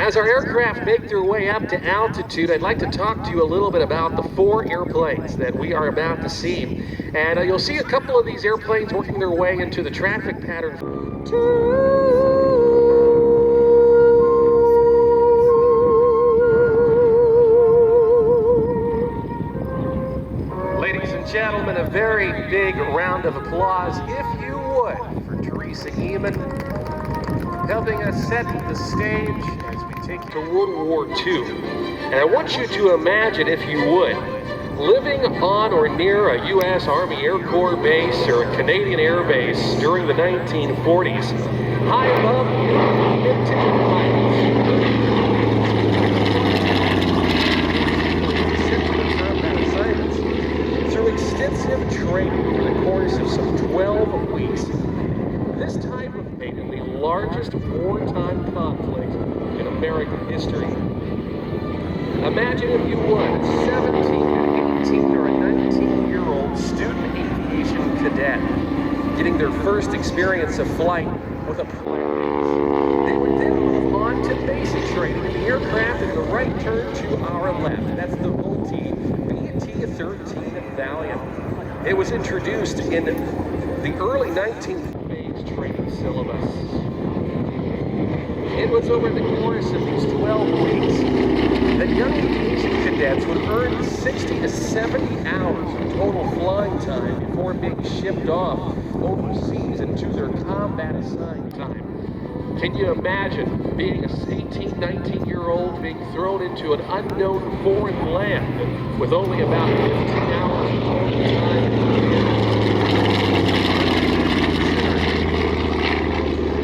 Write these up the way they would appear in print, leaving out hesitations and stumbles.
As our aircraft make their way up to altitude, I'd like to talk to you a little bit about the 4 airplanes that we are about to see. And you'll see a couple of these airplanes working their way into the traffic pattern. Ladies and gentlemen, a very big round of applause, if you would, for Teresa Eamon, helping us set the stage as we take to World War II. And I want you to imagine, if you would, living on or near a U.S. Army Air Corps base or a Canadian Air Base during the 1940s, high above vintage pilots. Through extensive training for the course of some 12 weeks, this type of maiden, the largest wartime conflict in American history. Imagine, if you would, a 17, an 18, or a 19-year-old student aviation cadet getting their first experience of flight with a plane. They would then move on to basic training in the aircraft in the right turn to our left. That's the VT BT-13 Valiant. It was introduced in the early 1940s training syllabus. It was over the course of these 12 weeks that young aviation cadets would earn 60 to 70 hours of total flying time before being shipped off overseas into their combat assigned time. Can you imagine being an 18, 19-year-old being thrown into an unknown foreign land with only about 15 hours of total time?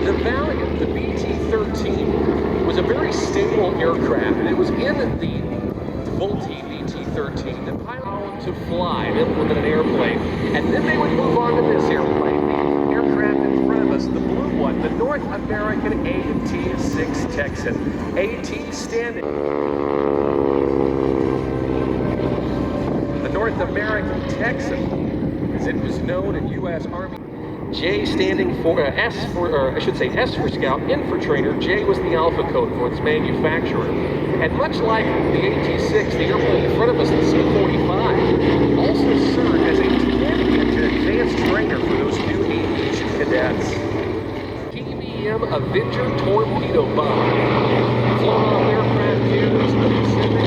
The Valiant, the BT-13, was a very stable aircraft, and it was in the VT BT-13 that pilot to fly and implement an airplane. And then they would move on to this airplane, the aircraft in front of us, the blue one, the North American AT-6 Texan. AT standing. The North American Texan, as it was known in U.S. Army. J standing for S for Scout, N for Trainer. J was the alpha code for its manufacturer. And much like the AT-6, the airplane in front of us, the C-45, also served as a twin-engine advanced trainer for those new aviation cadets. TBM Avenger torpedo bomber, flown off aircraft carriers in the Pacific.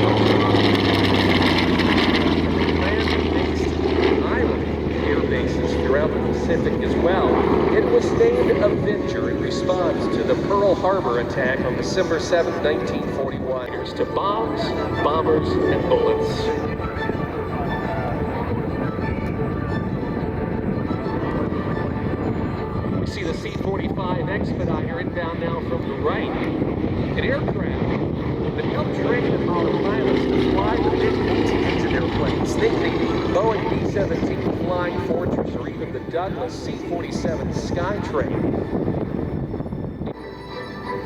Throughout the Pacific as well. It was named Avenger in response to the Pearl Harbor attack on December 7, 1941. Here's to bombs, bombers, and bullets. We see the C-45 Expediter inbound now from the right. An aircraft that helped train our pilots to fly the big engine airplanes. Think the Boeing B-17 Flying Fortress, or even the Douglas C-47 Skytrain.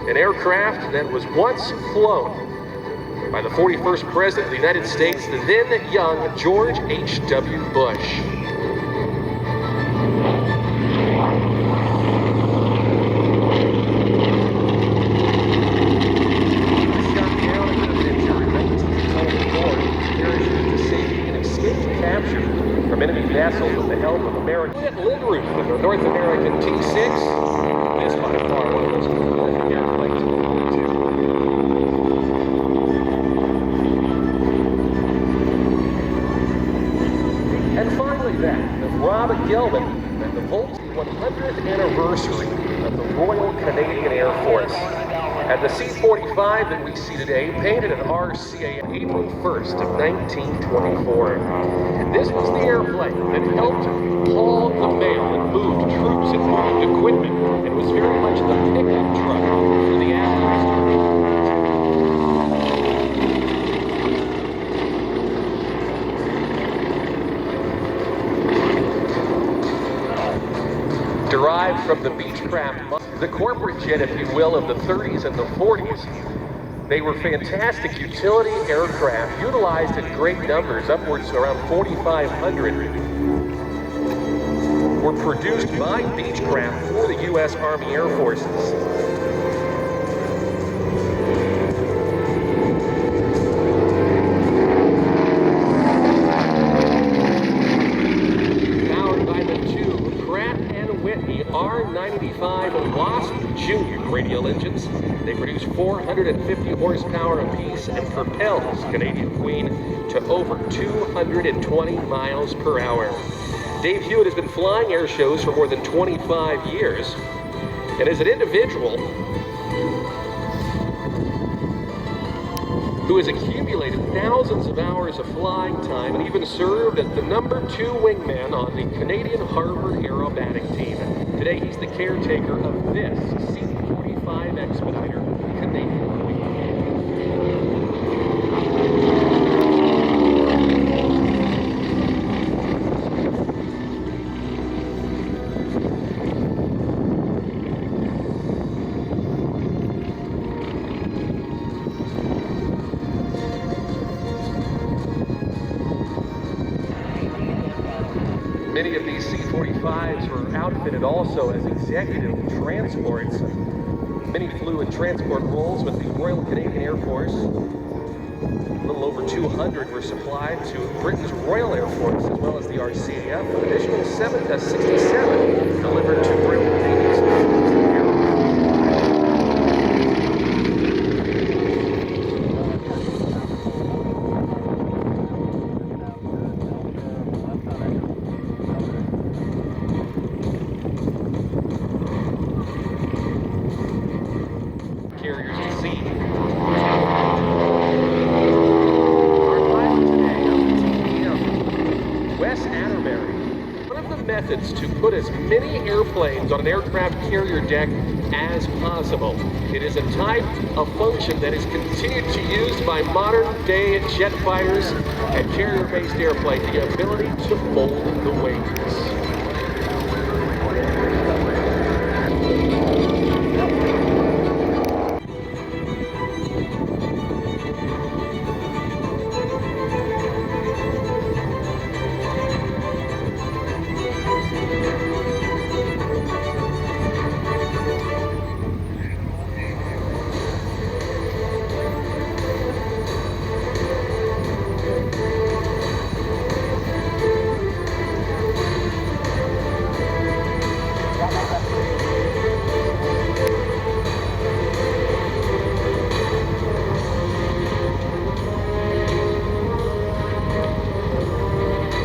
An aircraft that was once flown by the 41st President of the United States, the then young George H.W. Bush. Vessels with the help of American Lindroof with the North American T-6. This by far one of those prolific airplanes in World War II. And finally the Robert Gilman and the Volt 100th anniversary of the Royal Canadian Air Force. And the C-45 that we see today, painted at RCA on April 1st of 1924. This was the airplane that helped haul the mail and moved troops and moved equipment. It was very much the pickup truck for the Allies. Derived from the Beechcraft, the corporate jet, if you will, of the 30s and the 40s. They were fantastic utility aircraft, utilized in great numbers, upwards around 4,500, were produced by Beechcraft for the U.S. Army Air Forces. radial engines. They produce 450 horsepower apiece and propels Canadian Queen to over 220 miles per hour. Dave Hewitt has been flying air shows for more than 25 years, and as an individual who has accumulated thousands of hours of flying time and even served as the #2 wingman on the Canadian Harbour aerobatic team. Today he's the caretaker of this C-45 Expediter Canadian Queen. Many of these C-45s were outfitted also as executive transports. Many flew in transport roles with the Royal Canadian Air Force. A little over 200 were supplied to Britain's Royal Air Force as well as the RCAF. An additional 67 delivered to Royal Navy's carriers at sea. Our pilot today of the TBM, Wes Atterbury. One of the methods to put as many airplanes on an aircraft carrier deck as possible. It is a type of function that is continued to be used by modern-day jet fighters and carrier-based airplanes, the ability to fold the wings.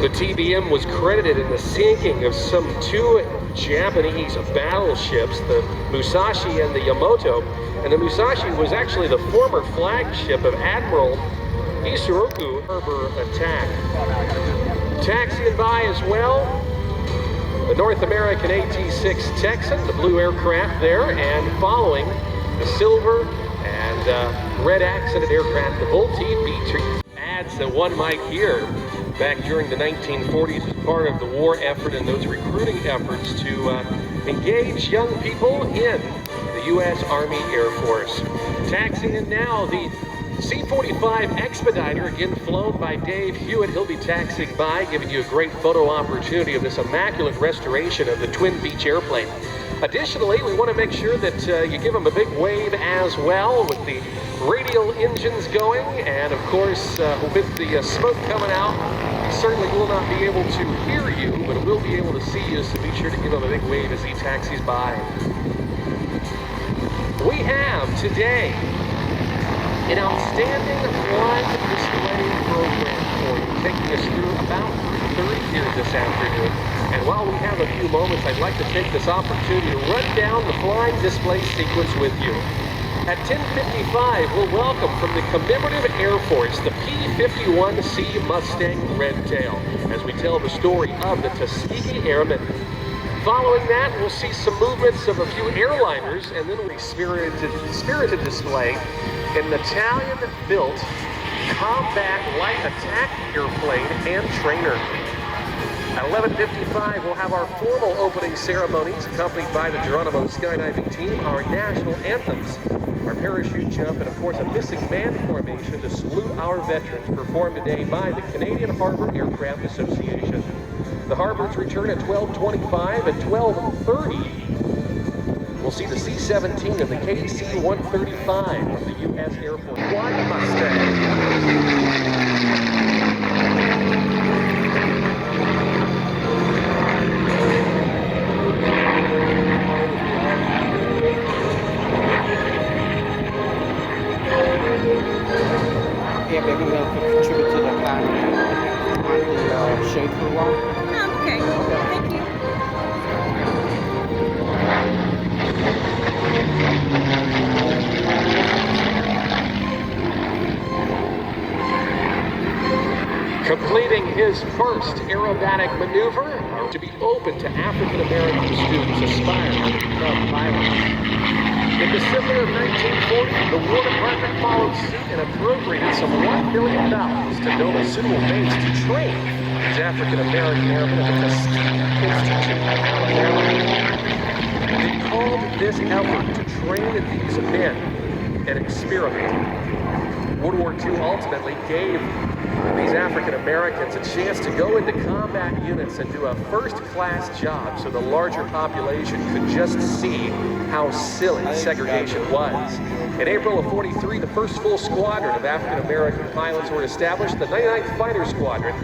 The TBM was credited in the sinking of some 2 Japanese battleships, the Musashi and the Yamato. And the Musashi was actually the former flagship of Admiral Isoroku harbor attack. Taxiing by as well, the North American AT-6 Texan, the blue aircraft there, and following the silver and red accented aircraft, the Vultee B-2. Ads that one might hear back during the 1940s as part of the war effort and those recruiting efforts to engage young people in the U.S. Army Air Force. Taxiing in now, the C-45 Expediter, again flown by Dave Hewitt. He'll be taxiing by, giving you a great photo opportunity of this immaculate restoration of the Twin Beach airplane. Additionally, we want to make sure that you give them a big wave as well with the radial engines going, and of course with the smoke coming out, he certainly will not be able to hear you, but will be able to see you, so be sure to give him a big wave as he taxis by. We have today an outstanding flying display program for you, taking us through about 3:30 here this afternoon. And while we have a few moments, I'd like to take this opportunity to run down the flying display sequence with you. At 10:55, we'll welcome from the Commemorative Air Force the P-51C Mustang Redtail as we tell the story of the Tuskegee Airmen. Following that, we'll see some movements of a few airliners, and then we'll be spirited display an Italian-built combat light attack airplane and trainer. At 11:55, we'll have our formal opening ceremonies accompanied by the Geronimo skydiving team, our national anthems, our parachute jump, and of course a missing man formation to salute our veterans performed today by the Canadian Harbour Aircraft Association. The Harbors return at 12:25. At 12:30, we'll see the C-17 and the KC-135 of the U.S. Air Force Mustang. wait for a while? Okay. Thank you. Completing his first aerobatic maneuver to be open to African American students aspiring to become pilots. In December of 1940, the War Department followed suit and appropriated some $1 billion to Nova suitable base to train these African American airmen at the Tuskegee Institute in Alabama. They called this effort to train these men an experiment. World War II ultimately gave these African Americans a chance to go into combat units and do a first-class job so the larger population could just see how silly segregation was. In April of '43, the first full squadron of African American pilots were established, the 99th Fighter Squadron,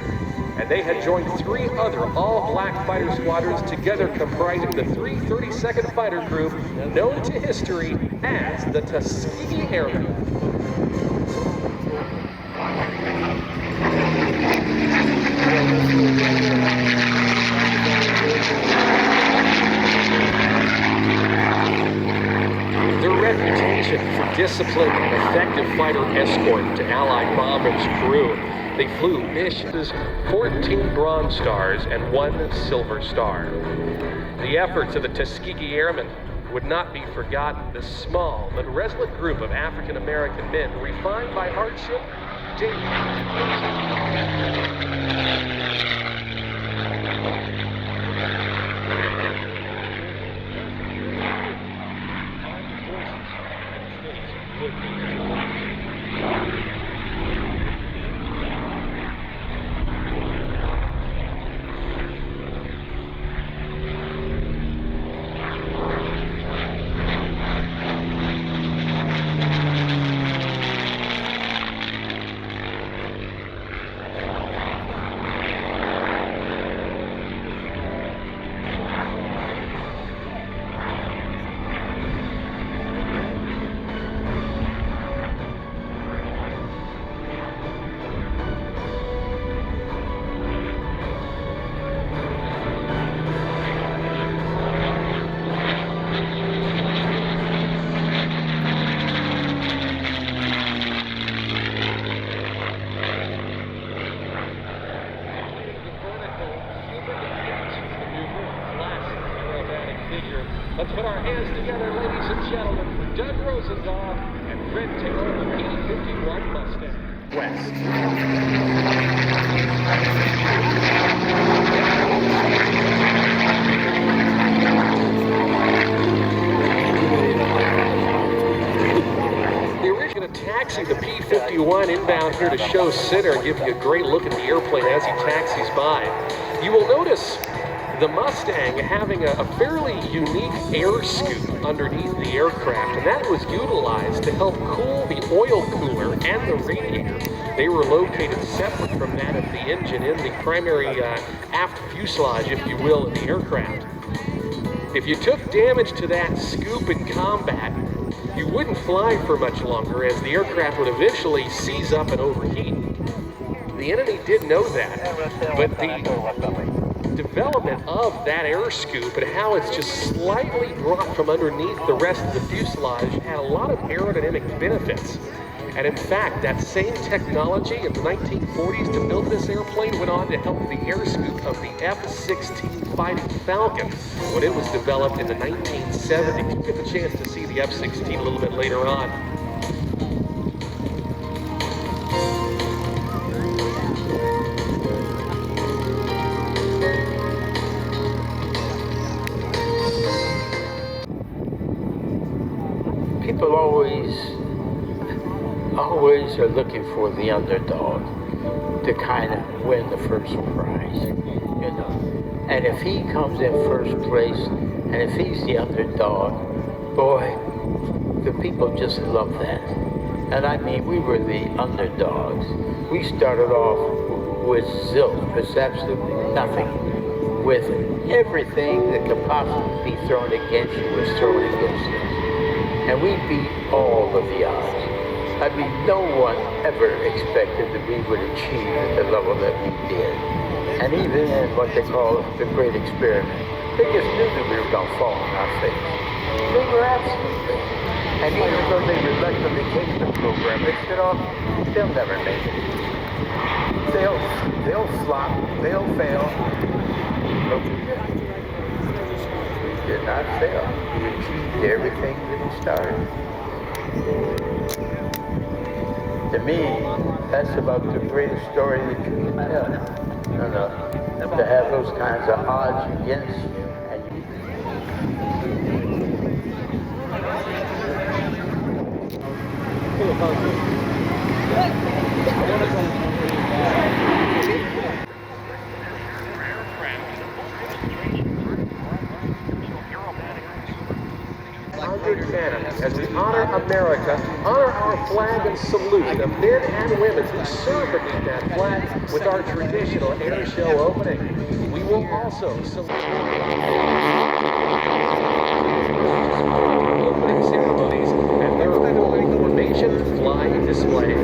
and they had joined 3 other all-black fighter squadrons together comprising the 332nd Fighter Group, known to history as the Tuskegee Airmen. Their reputation for discipline and effective fighter escort to Allied bombers grew. They flew missions, 14 Bronze Stars and 1 Silver Star. The efforts of the Tuskegee Airmen would not be forgotten. This small but resolute group of African American men, refined by hardship, Let's put our hands together, ladies and gentlemen, for Doug Rosendahl and Fred Taylor of the P-51 Mustang West. The original taxi the P-51 inbound here to Show Center, give you a great look at the airplane as he taxis by. You will notice the Mustang having a fairly unique air scoop underneath the aircraft, and that was utilized to help cool the oil cooler and the radiator. They were located separate from that of the engine in the primary aft fuselage, if you will, of the aircraft. If you took damage to that scoop in combat, you wouldn't fly for much longer, as the aircraft would eventually seize up and overheat. The enemy did know that, but the development of that air scoop and how it's just slightly dropped from underneath the rest of the fuselage had a lot of aerodynamic benefits. And in fact, that same technology in the 1940s to build this airplane went on to help the air scoop of the F-16 Fighting Falcon when it was developed in the 1970s. You'll get the chance to see the F-16 a little bit later on. People always are looking for the underdog to kind of win the first prize, you know. And if he comes in first place, and if he's the underdog, boy, the people just love that. And I mean, we were the underdogs. We started off with zilch, with absolutely nothing, with everything that could possibly be thrown against you was thrown against us. And we beat all of the odds. I mean, no one ever expected that we would achieve at the level that we did. And even in what they call the Great Experiment, they just knew that we were going to fall on our face. They were absolutely. And even though they reluctantly take the program, they said, oh, they'll never make it. They'll flop, they'll fail. But we did not fail. We achieved everything that we started. To me, that's about the greatest story that you can tell. You know, to have those kinds of odds against you. As we honor America, honor our flag and salute the men and women who serve beneath that flag with our traditional air show opening. We will also salute opening ceremonies and their formation flying display.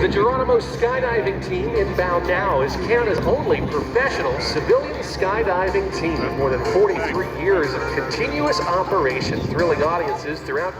The Geronimo skydiving team inbound now is Canada's only professional civilian skydiving team with more than 43 years of continuous operation, thrilling audiences throughout.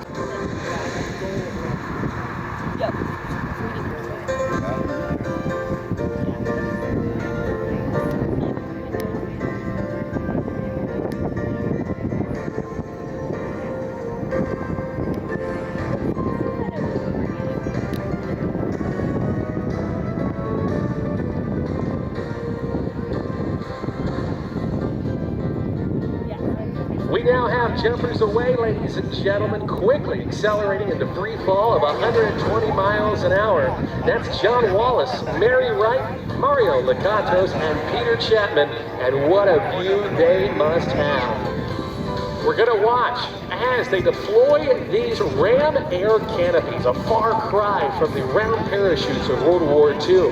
We now have jumpers away, ladies and gentlemen, quickly accelerating into free fall of 120 miles an hour. That's John Wallace, Mary Wright, Mario Lakatos, and Peter Chapman, and what a view they must have. We're going to watch as they deploy these ram air canopies, a far cry from the round parachutes of World War II.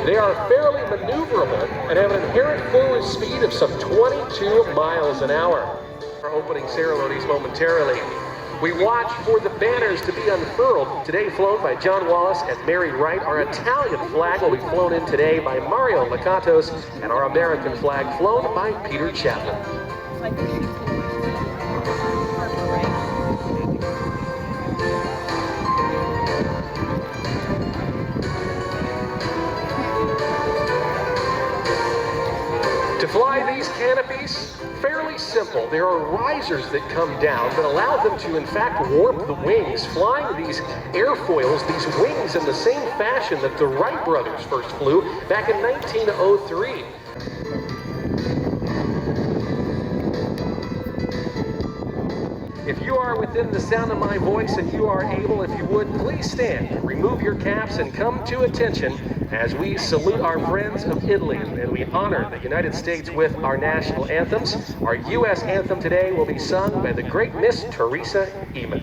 They are fairly maneuverable and have an inherent forward speed of some 22 miles an hour. Our opening ceremonies momentarily. We watch for the banners to be unfurled, today flown by John Wallace and Mary Wright. Our Italian flag will be flown in today by Mario Lakatos, and our American flag flown by Peter Chapman. To fly these canopies, fairly simple. There are risers that come down that allow them to, in fact, warp the wings, flying these airfoils, these wings in the same fashion that the Wright brothers first flew back in 1903. If you are within the sound of my voice and you are able, if you would, please stand, remove your caps, and come to attention as we salute our friends of Italy and we honor the United States with our national anthems. Our U.S. anthem today will be sung by the great Miss Teresa Eamon.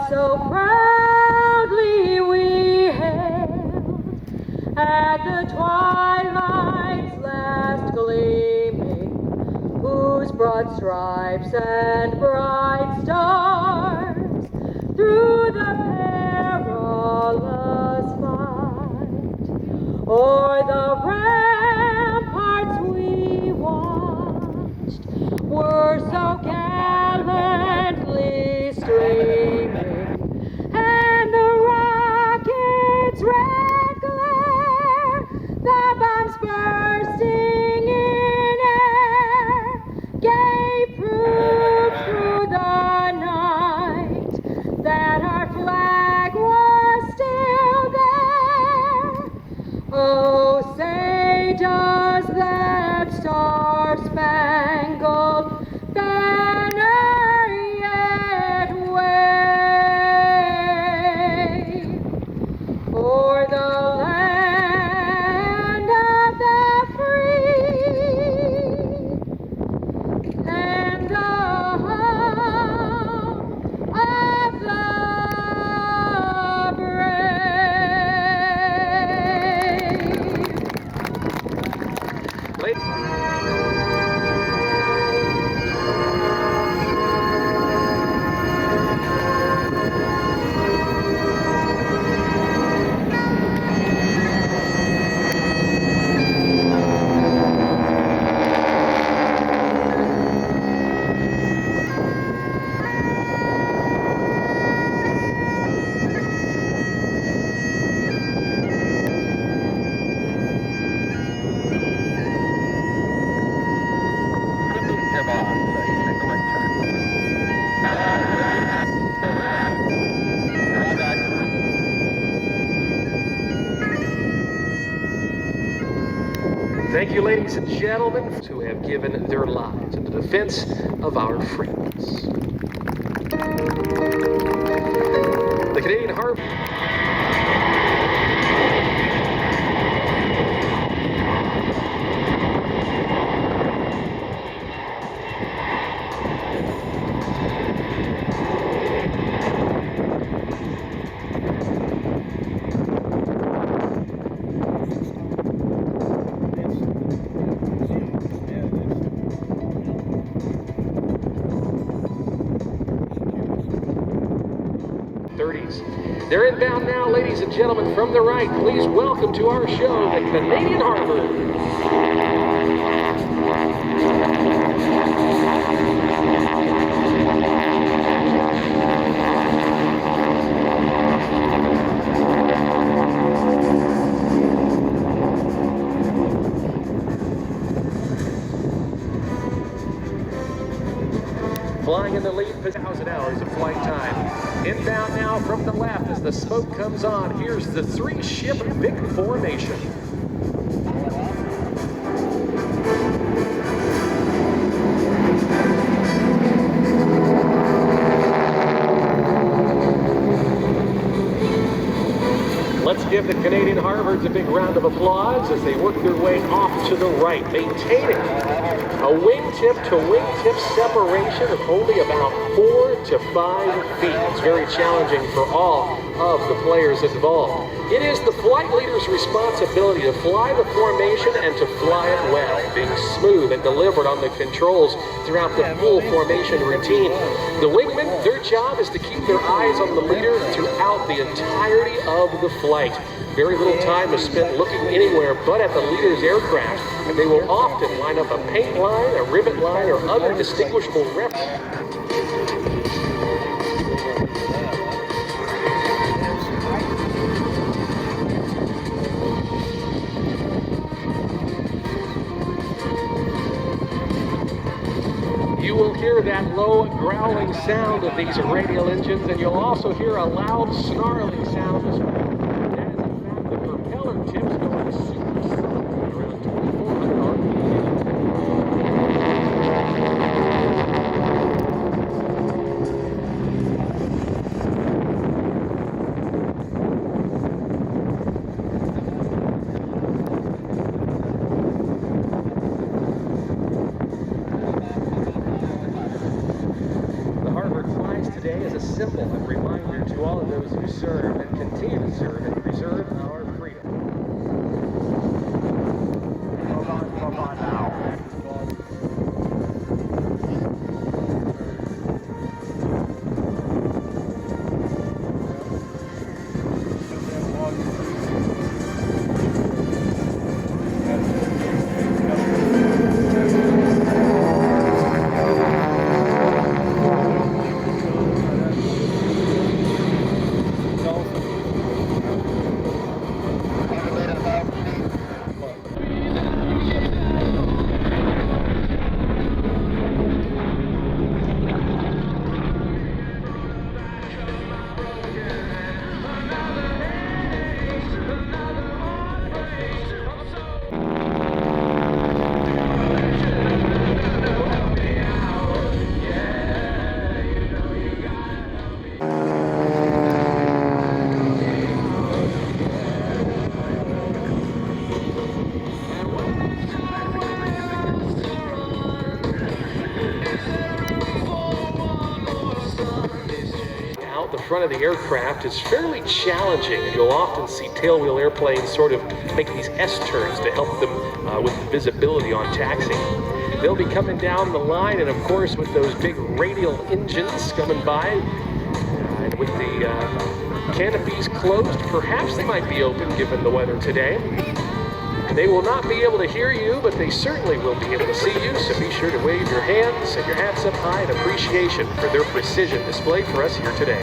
so proudly we hailed at the twilight's last gleaming, whose broad stripes and bright stars through the perilous fight o'er the ramparts we watched were so gallantly streaming, and the rocket's red glare, the bombs bursting in air, gave proof through the night that our flag was still there. Oh, say does that star-spangled banner yet wave o'er the land of the free and the home of the brave? Ladies. Thank you, ladies and gentlemen, who have given their lives in the defense of our freedoms. The Canadian Harvard. They're inbound now, ladies and gentlemen, from the right. Please welcome to our show the Canadian Harvard. Flying in the lead for 1,000 hours of flight time. Inbound now from the left as the smoke comes on. Here's the three-ship Vic formation. Let's give the Canadian Harvards a big round of applause as they work their way off to the right, maintaining a wingtip-to-wingtip separation of only about 4 to 5 feet. It's very challenging for all of the players involved. It is the flight leader's responsibility to fly the formation and to fly it well, being smooth and deliberate on the controls throughout the full formation routine. The wingmen, their job is to keep their eyes on the leader throughout the entirety of the flight. Very little time is spent looking anywhere but at the leader's aircraft, and they will often line up a paint line, a rivet line, or other distinguishable reference. You will hear that low growling sound of these radial engines, and you'll also hear a loud snarling sound as well. That is in fact the propeller tips going supersonic around 2,400 symbol and reminder to all of those who serve and continue to serve and preserve our freedom. Come on now. The front of the aircraft is fairly challenging, and you'll often see tailwheel airplanes sort of make these S-turns to help them with the visibility on taxi. They'll be coming down the line, and of course with those big radial engines coming by, and with the canopies closed, perhaps they might be open given the weather today. They will not be able to hear you, but they certainly will be able to see you, so be sure to wave your hands and your hats up high in appreciation for their precision displayed for us here today.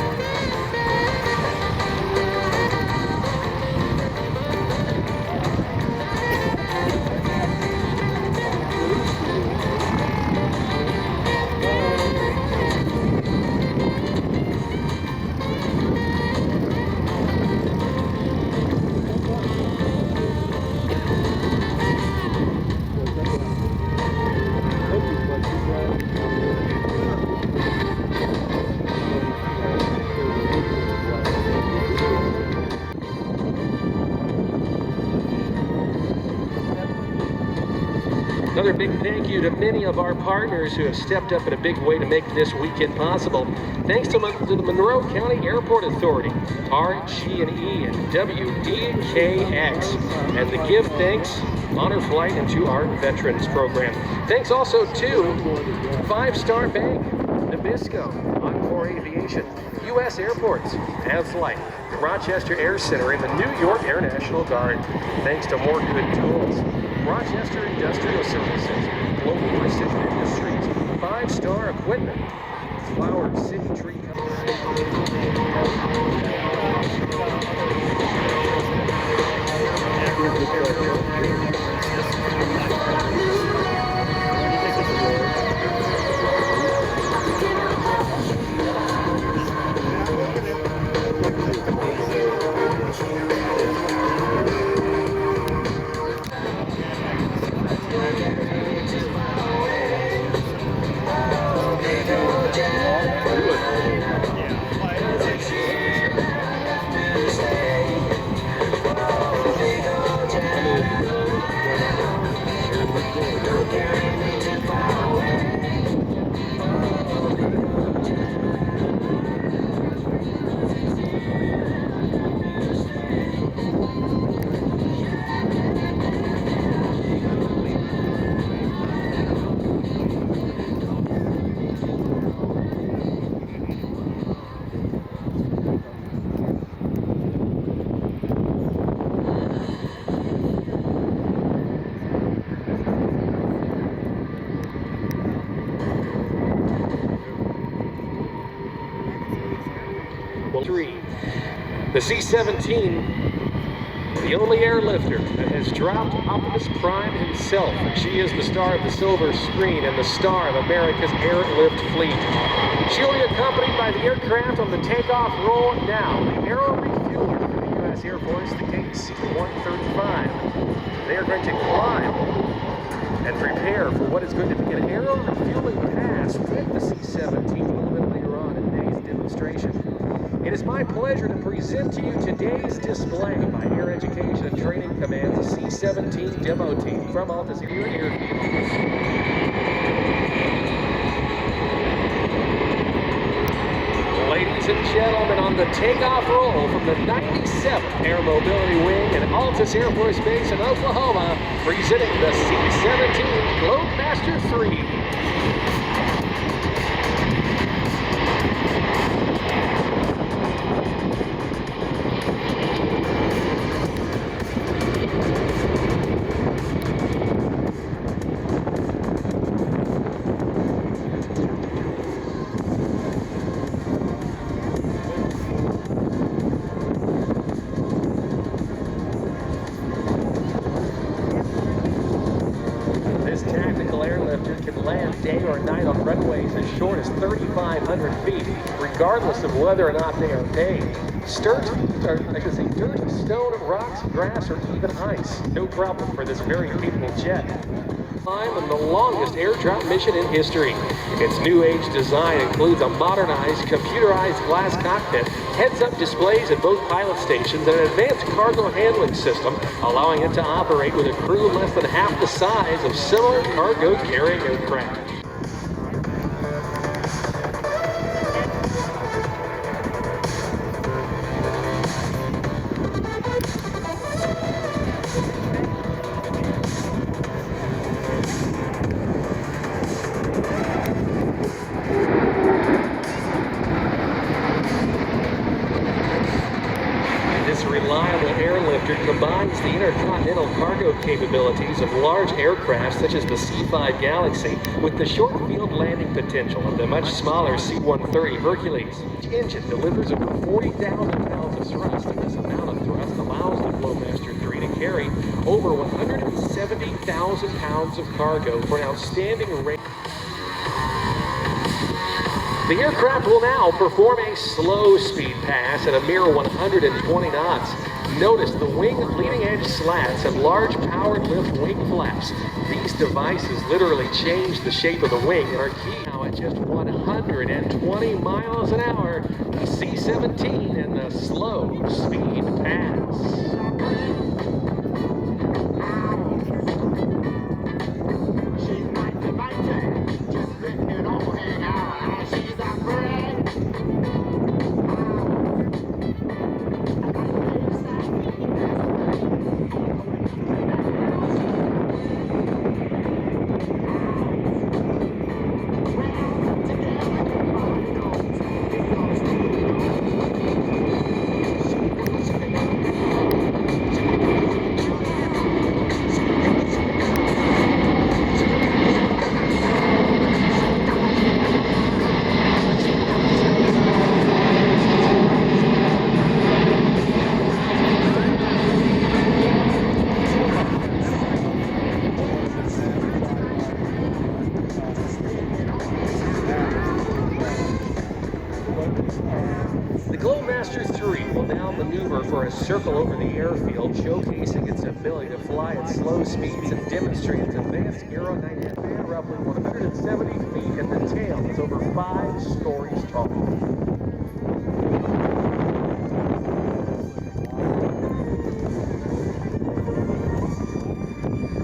Another big thank you to many of our partners who have stepped up in a big way to make this weekend possible. Thanks to the Monroe County Airport Authority, RG&E, and WDKX, and the Give Thanks, Honor Flight, and to our Veterans Program. Thanks also to 5 Star Bank, Nabisco, Encore Aviation, U.S. Airports, Flight, the Rochester Air Center, and the New York Air National Guard. Thanks to More Good Tools, Rochester Industrial Services, Global Precision Industries, 5 Star Equipment, Flower City Tree Company. The C-17, the only airlifter that has dropped Optimus Prime himself. She is the star of the silver screen and the star of America's airlift fleet. She'll be accompanied by the aircraft on the takeoff roll now. The aero refueler for the U.S. Air Force, the KC-135. They are going to climb and prepare for what is going to be an aero refueling pass with the C-17 a little bit later on in today's demonstration. It is my pleasure to present to you today's display by Air Education and Training Command's C-17 demo team from Altazira Airfield. Ladies and gentlemen, on the takeoff roll from the 97th Air Mobility Wing at Altus Air Force Base in Oklahoma, presenting the C-17 Globemaster 3. Can land day or night on runways as short as 3,500 feet, regardless of whether or not they are paved. Dirt, stone, rocks, grass, or even ice. No problem for this very capable jet. And the longest airdrop mission in history. Its new age design includes a modernized, computerized glass cockpit, heads-up displays at both pilot stations, and an advanced cargo handling system, allowing it to operate with a crew less than half the size of similar cargo-carrying aircraft. Reliable airlifter combines the intercontinental cargo capabilities of large aircraft such as the C-5 Galaxy with the short field landing potential of the much smaller C-130 Hercules. Each engine delivers over 40,000 pounds of thrust, and this amount of thrust allows the Globemaster 3 to carry over 170,000 pounds of cargo for an outstanding range. The aircraft will now perform a slow speed pass at a mere 120 knots. Notice the wing leading edge slats have large powered lift wing flaps. These devices literally change the shape of the wing and are key now at just 120 miles an hour. The C-17 and the slow speed pass. The Globemaster 3 will now maneuver for a circle over the airfield, showcasing its ability to fly at slow speeds and demonstrate its advanced aerodynamics. Roughly 170 feet, and the tail is over 5 stories tall.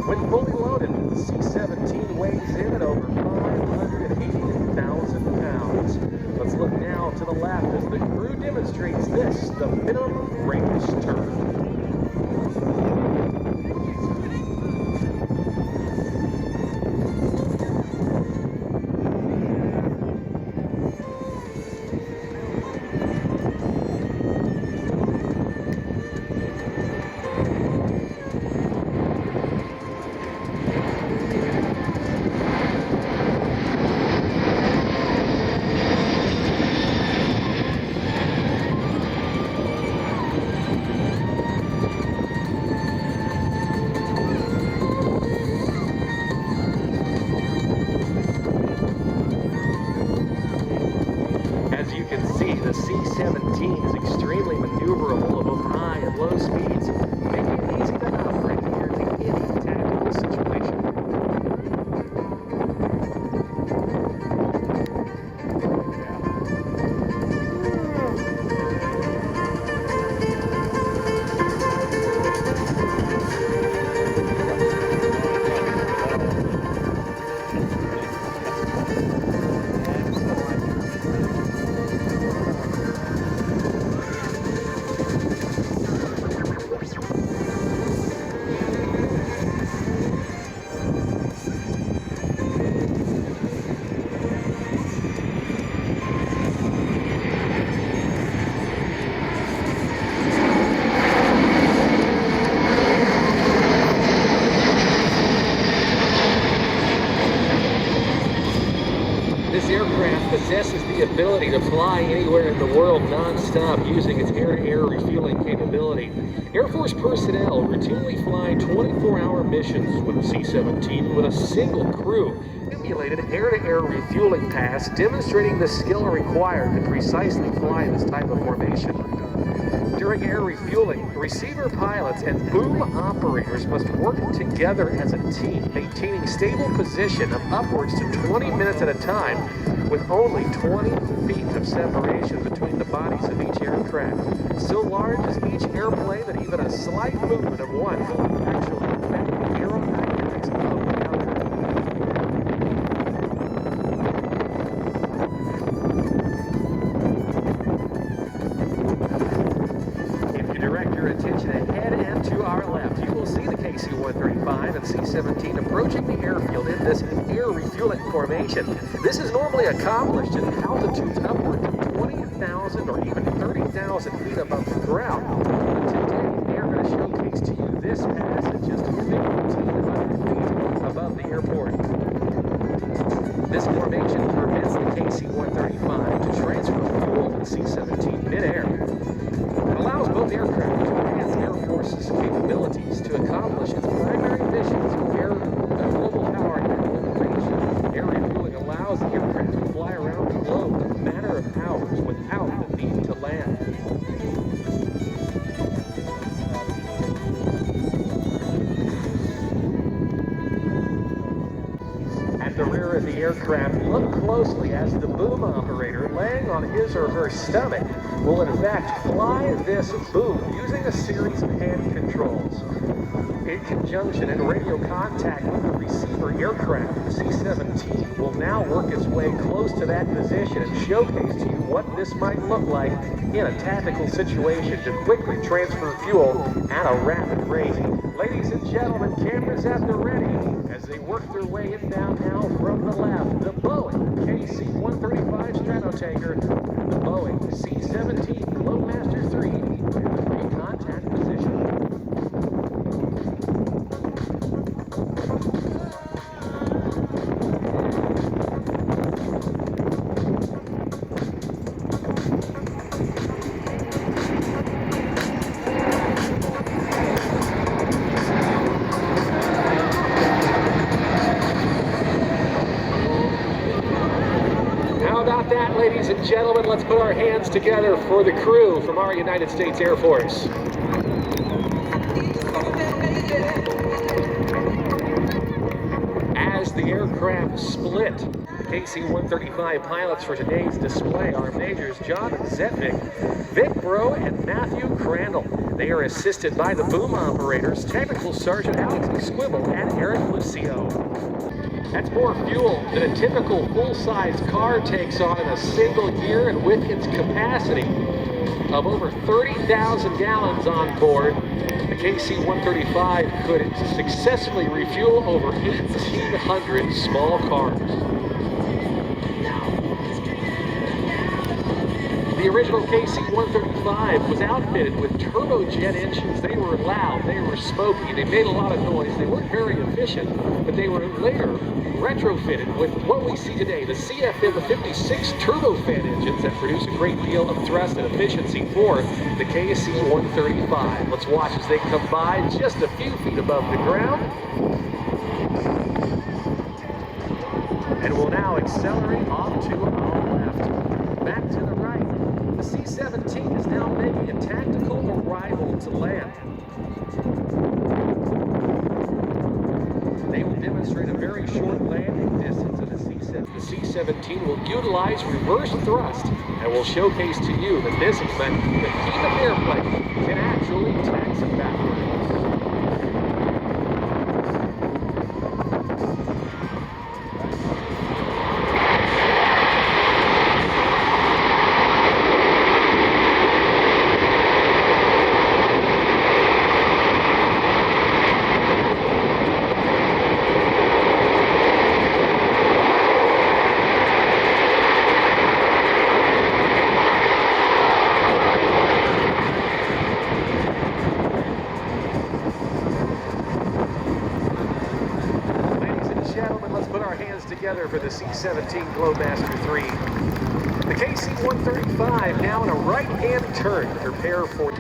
When fully loaded, the C-17 weighs in at over 580,000 pounds. Let's look now to the left as the crew demonstrates this, the minimum range turn. This aircraft possesses the ability to fly anywhere in the world non-stop using its air-to-air refueling capability. Air Force personnel routinely fly 24-hour missions with the C-17 with a single crew. Simulated air-to-air refueling pass demonstrating the skill required to precisely fly this type of formation. During air refueling, receiver pilots and boom operators must work together as a team, maintaining stable position of upwards to 20 minutes at a time, with only 20 feet of separation between the bodies of each aircraft. So large is each airplane that even a slight movement of one will actually affect the aerodynamics of the other. Direct your attention ahead and to our left. You will see the KC-135 and C-17 approaching the airfield in this air refueling formation. This is normally accomplished at altitudes upwards of 20,000 or even 30,000 feet above the ground. Today, they are going to showcase to you this pass at just 1,500 feet above the airport. This formation permits the KC-135 to transfer fuel to the C-17 midair. It allows both aircraft to enhance Air Force's capabilities to accomplish its primary missions of global power and globalization. Air refueling allows the aircraft to fly around the globe in a matter of hours without the need to land. At the rear of the aircraft, look closely as the boom operator, laying on his or her stomach, will in fact fly this boom using a series of hand controls. In conjunction and radio contact with the receiver aircraft, the C-17 will now work its way close to that position and showcase to you what this might look like in a tactical situation to quickly transfer fuel at a rapid rate. Ladies and gentlemen, cameras at the ready as they work their way inbound now from the left. The Boeing KC-135 Stratotanker, the Boeing C-17 Globemaster 3 in pre-contact position. That, ladies and gentlemen, let's put our hands together for the crew from our United States Air Force. As the aircraft split, the KC-135 pilots for today's display are Majors John Zetvik, Vic Bro, and Matthew Crandall. They are assisted by the boom operators, Technical Sergeant Alex Squibble and Eric Lucio. That's more fuel than a typical full-size car takes on in a single year, and with its capacity of over 30,000 gallons on board, the KC-135 could successfully refuel over 1,800 small cars. The original KC-135 was outfitted with turbojet engines. They were loud, they were smoky, they made a lot of noise, they weren't very efficient, but they were later retrofitted with what we see today, the CFM56 turbofan engines that produce a great deal of thrust and efficiency for the KC-135. Let's watch as they come by just a few feet above the ground. And we'll now accelerate off to our left. Back to the right. The C-17 is now making a tactical arrival to land. They will demonstrate a very short landing distance of the C-17. The C-17 will utilize reverse thrust and will showcase to you that this is the heathen airplane can actually taxi backwards. together for the C-17 Globemaster 3. The KC-135 now in a right-hand turn. Prepare for...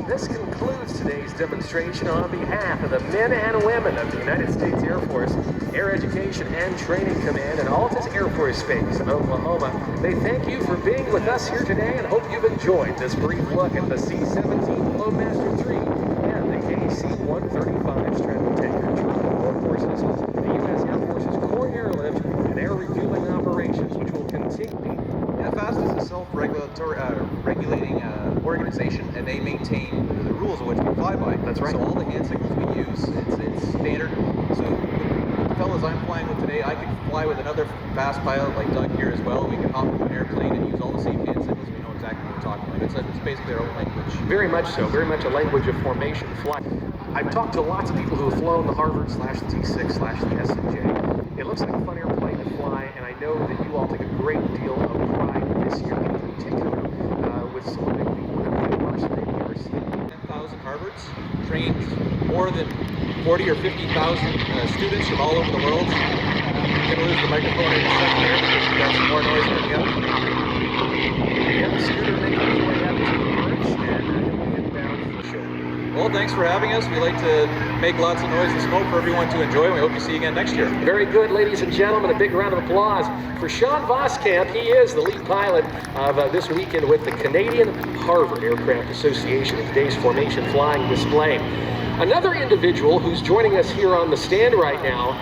This concludes today's demonstration on behalf of the men and women of the United States Air Force Air Education and Training Command at Altus Air Force Base in Oklahoma. They thank you for being with us here today and hope you've enjoyed this brief look at the C-17 Globemaster 3 and the KC-135 Stratotanker Troop forces, the U.S. Air Force's core airlift and air refueling operations, which will continue. FAST is a self-regulating organization, and they maintain the rules of which we fly by. That's right. So all the hand signals we use, it's standard. So the fellas I'm flying with today, I could fly with another fast pilot like Doug here as well. We can hop into an airplane and use all the same hand signals. We know exactly what we're talking about. It's basically our own language. Very much so. Very much a language of formation flight. I've talked to lots of people who have flown the Harvard/the T6/the S&J. It looks like a fun airplane to fly, and I know that you all take a great deal of pride this year in particular with selecting the University of New York. 10,000 Harvards, trained more than 40 or 50,000 students from all over the world. I'm going to lose the microphone in a second here because we've got some more noise coming up. Yep, Scooter making his way up to the perch and inbound for the show. Well, thanks for having us. We like to make lots of noise and smoke for everyone to enjoy, and we hope to see you again next year. Very good, ladies and gentlemen. A big round of applause for Sean Voskamp. He is the lead pilot of this weekend with the Canadian Harvard Aircraft Association at today's formation flying display. Another individual who's joining us here on the stand right now,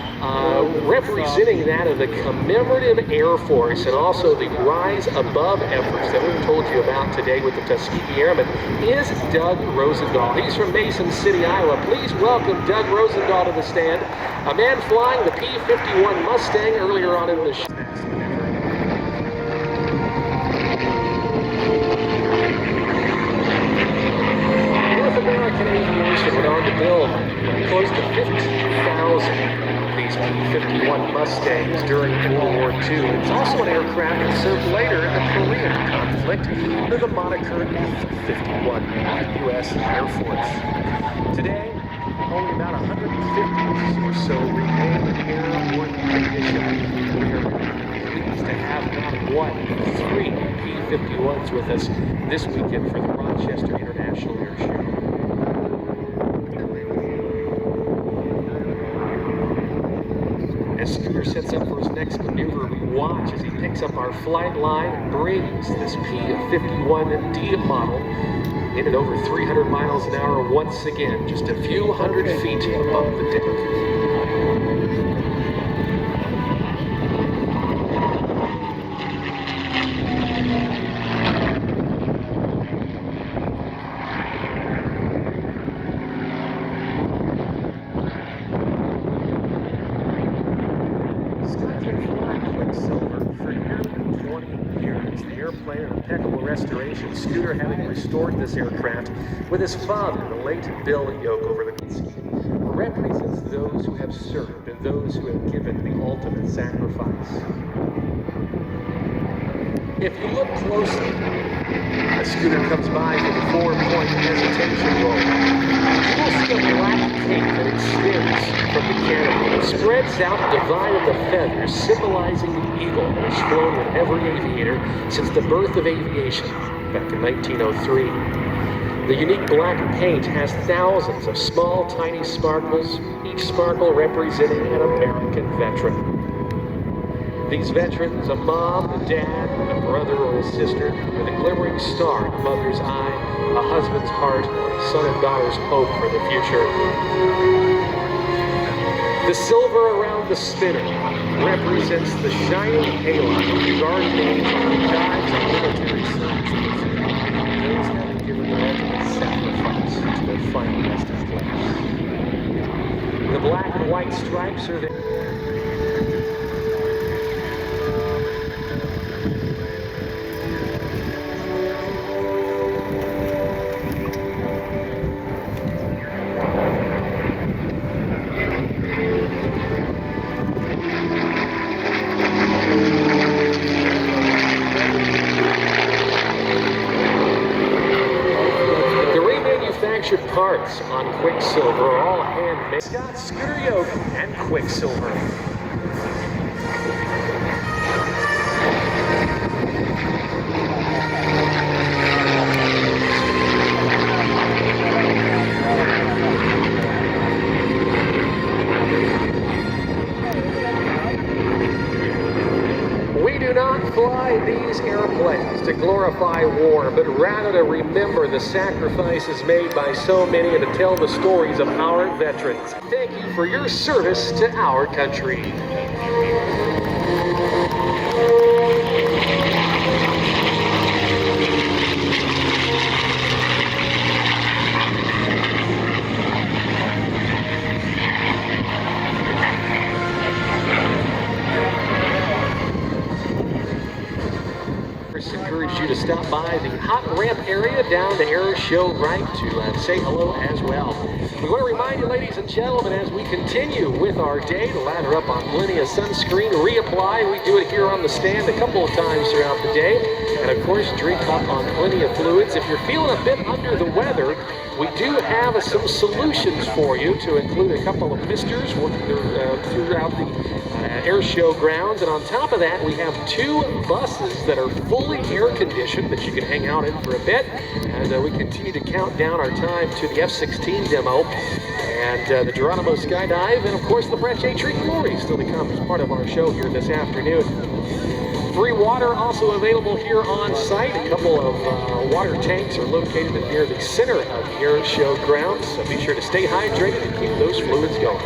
representing that of the commemorative Air Force and also the Rise Above efforts that we've told you about today with the Tuskegee Airmen, is Doug Rosendahl. He's from Mason City, Iowa. Please welcome Doug Rosendahl to the stand, a man flying the P-51 Mustang earlier on in the show. American Aviation went on to build close to 15,000 of these P-51 Mustangs during World War II. It's also an aircraft that served later in the Korean conflict under the moniker F-51 U.S. Air Force. Today, only about 150 or so remain in airborne condition. We are pleased to have not one, but 3 P-51s with us this weekend for the Rochester International Air Show. As Scooter sets up for his next maneuver, we watch as he picks up our flight line and brings this P-51D model in at over 300 miles an hour once again, just a few hundred feet above the deck. Restoration, Scooter having restored this aircraft with his father, the late Bill Yoke, over the represents those who have served and those who have given the ultimate sacrifice. If you look closely, as Scooter comes by with a 4-point hesitation roll, you will see a black cape that extends from the canopy. It spreads out and divided the feathers, symbolizing the eagle that has flown with every aviator since the birth of aviation back in 1903. The unique black paint has thousands of small, tiny sparkles, each sparkle representing an American veteran. These veterans, a mom, a dad, a brother, or a sister, with a glimmering star in the mother's eye, a husband's heart, son and daughter's hope for the future. The silver around the spinner represents the shining halo of guard names on the guides of military service. Those having given their ultimate sacrifice to their final resting place. The black and white stripes are there. Parts on Quicksilver are all handmade. Scott Scooter Yoke and Quicksilver. We do not fly these airplanes to glorify war, but rather to remember the sacrifices made by so many and to tell the stories of our veterans. Thank you for your service to our country. Encourage you to stop by the hot ramp area down the air show right to say hello as well. We want to remind you, ladies and gentlemen, as we continue with our day, to lather up on plenty of sunscreen, reapply. We do it here on the stand a couple of times throughout the day. And of course, drink up on plenty of fluids. If you're feeling a bit under the weather, we do have some solutions for you, to include a couple of misters throughout the air show grounds. And on top of that, we have 2 buses that are fully air conditioned that you can hang out in for a bit. And we continue to count down our time to the F-16 demo and the Geronimo Skydive, and of course the Brett J. Treat Glory still to come as part of our show here this afternoon. Free water also available here on site. A couple of water tanks are located near the center of the air show grounds, so be sure to stay hydrated and keep those fluids going.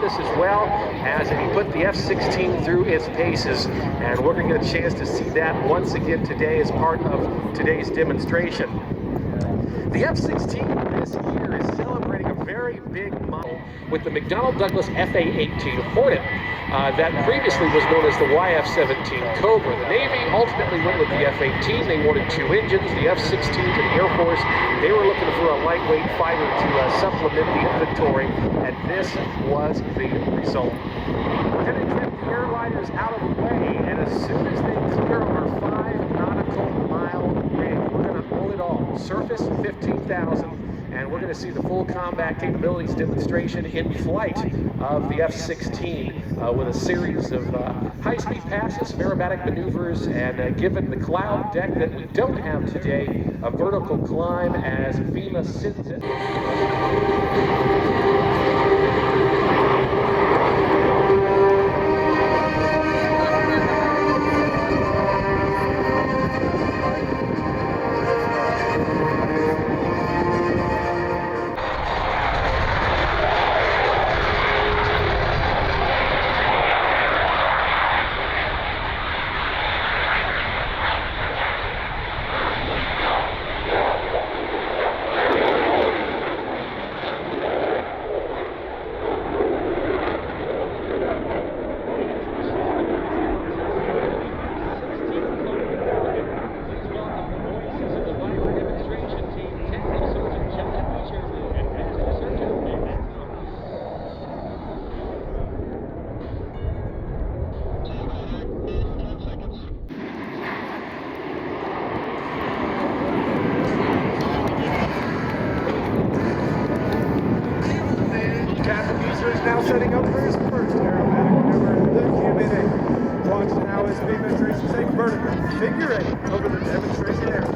As well as he put the F-16 through its paces, and we're going to get a chance to see that once again today as part of today's demonstration. The F-16 this year is celebrating a very big model with the McDonnell Douglas FA-18 Hornet that previously was known as the YF-17 Cobra. The Navy ultimately went with the F-18. They wanted 2 engines. The F-16 to the Air Force, they were looking for a lightweight fighter to supplement the inventory, and this was the result. We're going to get the airliners out of the way, and as soon as they clear our 5 nautical mile ring, we're going to own it all. Surface 15,000, and we're going to see the full combat capabilities demonstration in flight of the F-16 with a series of high-speed passes, some aerobatic maneuvers, and given the cloud deck that we don't have today, a vertical climb as FEMA sends it. Now setting up for his first aerobatic maneuver, the Q&A. Launch now as demonstrations take vertical, figure 8 over the demonstration area.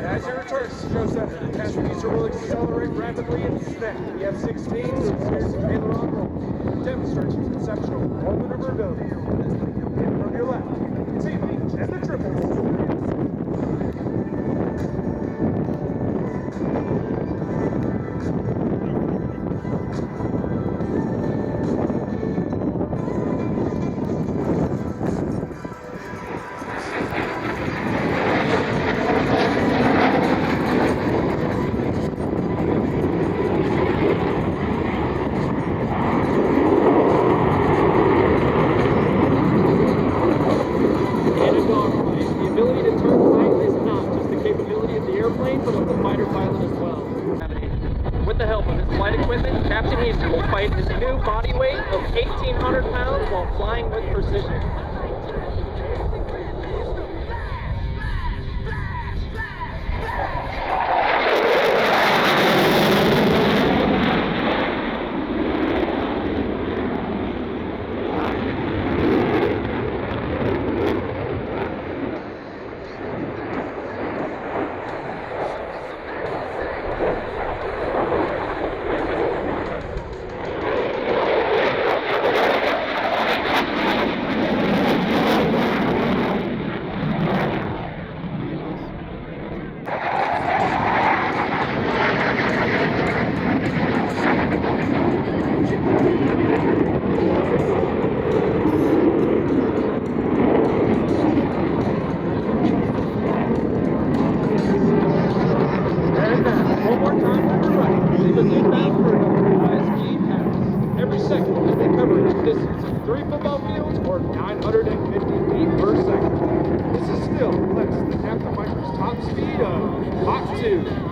As it returns to Joe Center, the cash register will accelerate rapidly and snap the F-16 to a series of payload rolls, demonstrating its exceptional roll maneuverability. And from your left, FEMA and the triple roll. With the help of his flight equipment, Captain Easter will fight his new body weight of 1,800 pounds while flying with precision. Distance of 3 football fields or 950 feet per second. This is still less than half the Viper's top top speed of Mach 2.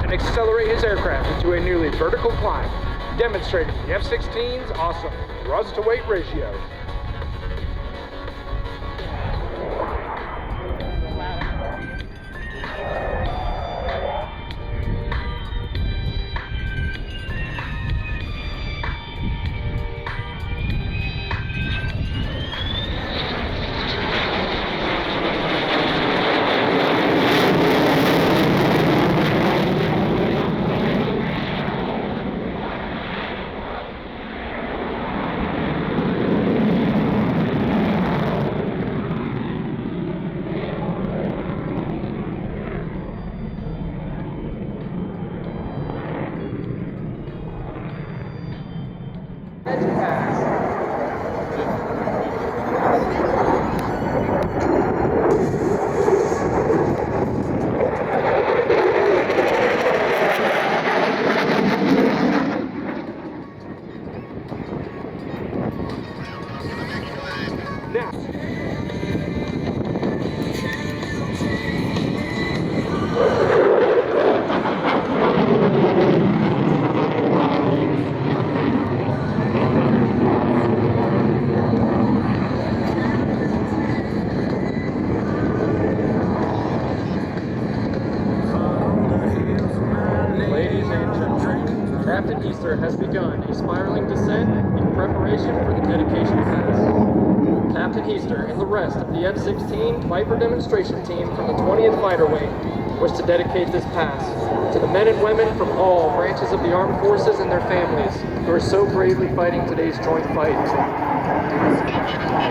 Accelerate his aircraft into a nearly vertical climb, demonstrating the F-16's awesome thrust-to-weight ratio. Captain Easter has begun a spiraling descent in preparation for the dedication pass. Captain Easter and the rest of the F-16 Viper demonstration team from the 20th Fighter Wing wish to dedicate this pass to the men and women from all branches of the armed forces and their families who are so bravely fighting today's joint fight.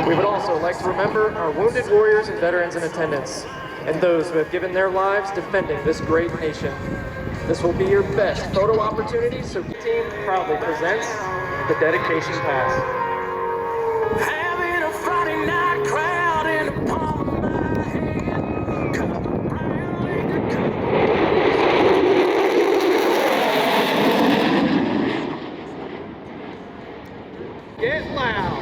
We would also like to remember our wounded warriors and veterans in attendance, and those who have given their lives defending this great nation. This will be your best photo opportunity, so the team proudly presents the dedication pass. Having a Friday night crowd in the palm of my hand. Get loud!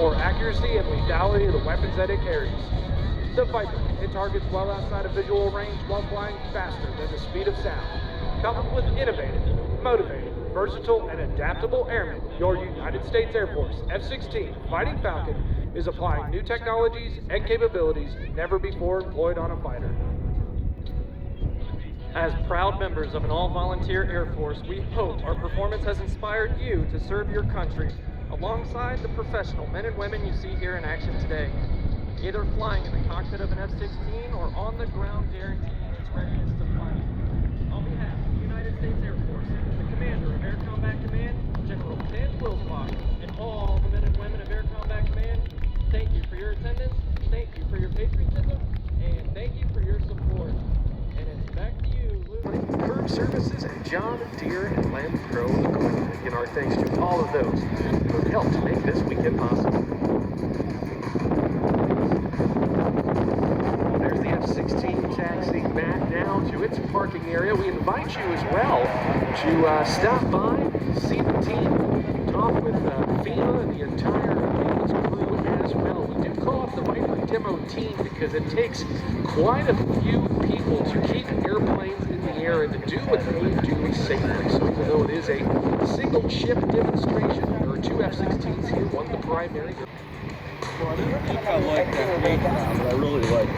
for accuracy and lethality of the weapons that it carries. The Viper can hit targets well outside of visual range while flying faster than the speed of sound. Coupled with innovative, motivated, versatile, and adaptable airmen, your United States Air Force F-16 Fighting Falcon is applying new technologies and capabilities never before employed on a fighter. As proud members of an all-volunteer Air Force, we hope our performance has inspired you to serve your country alongside the professional men and women you see here in action today, either flying in the cockpit of an F-16 or on the ground guaranteeing its readiness to fight. On behalf of the United States Air Force, the Commander of Air Combat Command, General Ted Wilsbach, and all the men and women of Air Combat Command, thank you for your attendance, thank you for your patriotism, and thank you for your support. And it's back to you, Luke. KROC Services and John Deere and Land Pro Equipment. And our thanks to all of those who have helped to make this weekend possible. There's the F-16 taxiing back now to its parking area. We invite you as well to stop by, see the team, talk with FEMA and the entire maintenance crew as well. We do call up the Viper Demo team because it takes quite a few people to keep airplanes in the air and to do what they do safely. So even though it is a single ship demonstration, there are two F-16s here, one the primary. I kind of like that paint job, but I really like it.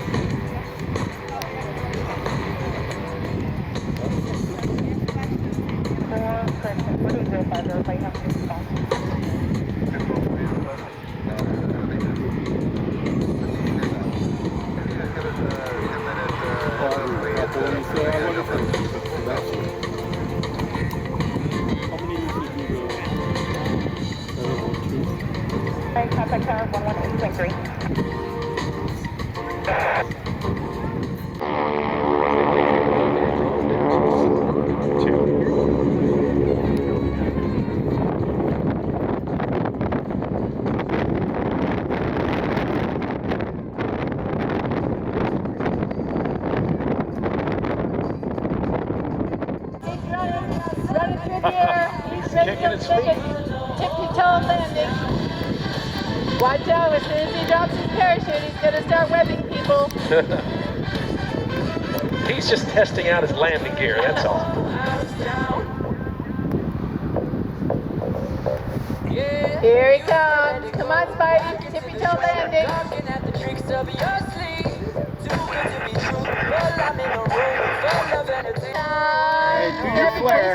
Contact tower 118.3. He's kicking his feet. Tippy-toe landing. Watch out, as soon as he drops his parachute, he's going to start webbing people. He's just testing out his landing gear, that's all. Here he comes. Come on, Spidey. Tippy-toe landing. Hey, do your flare.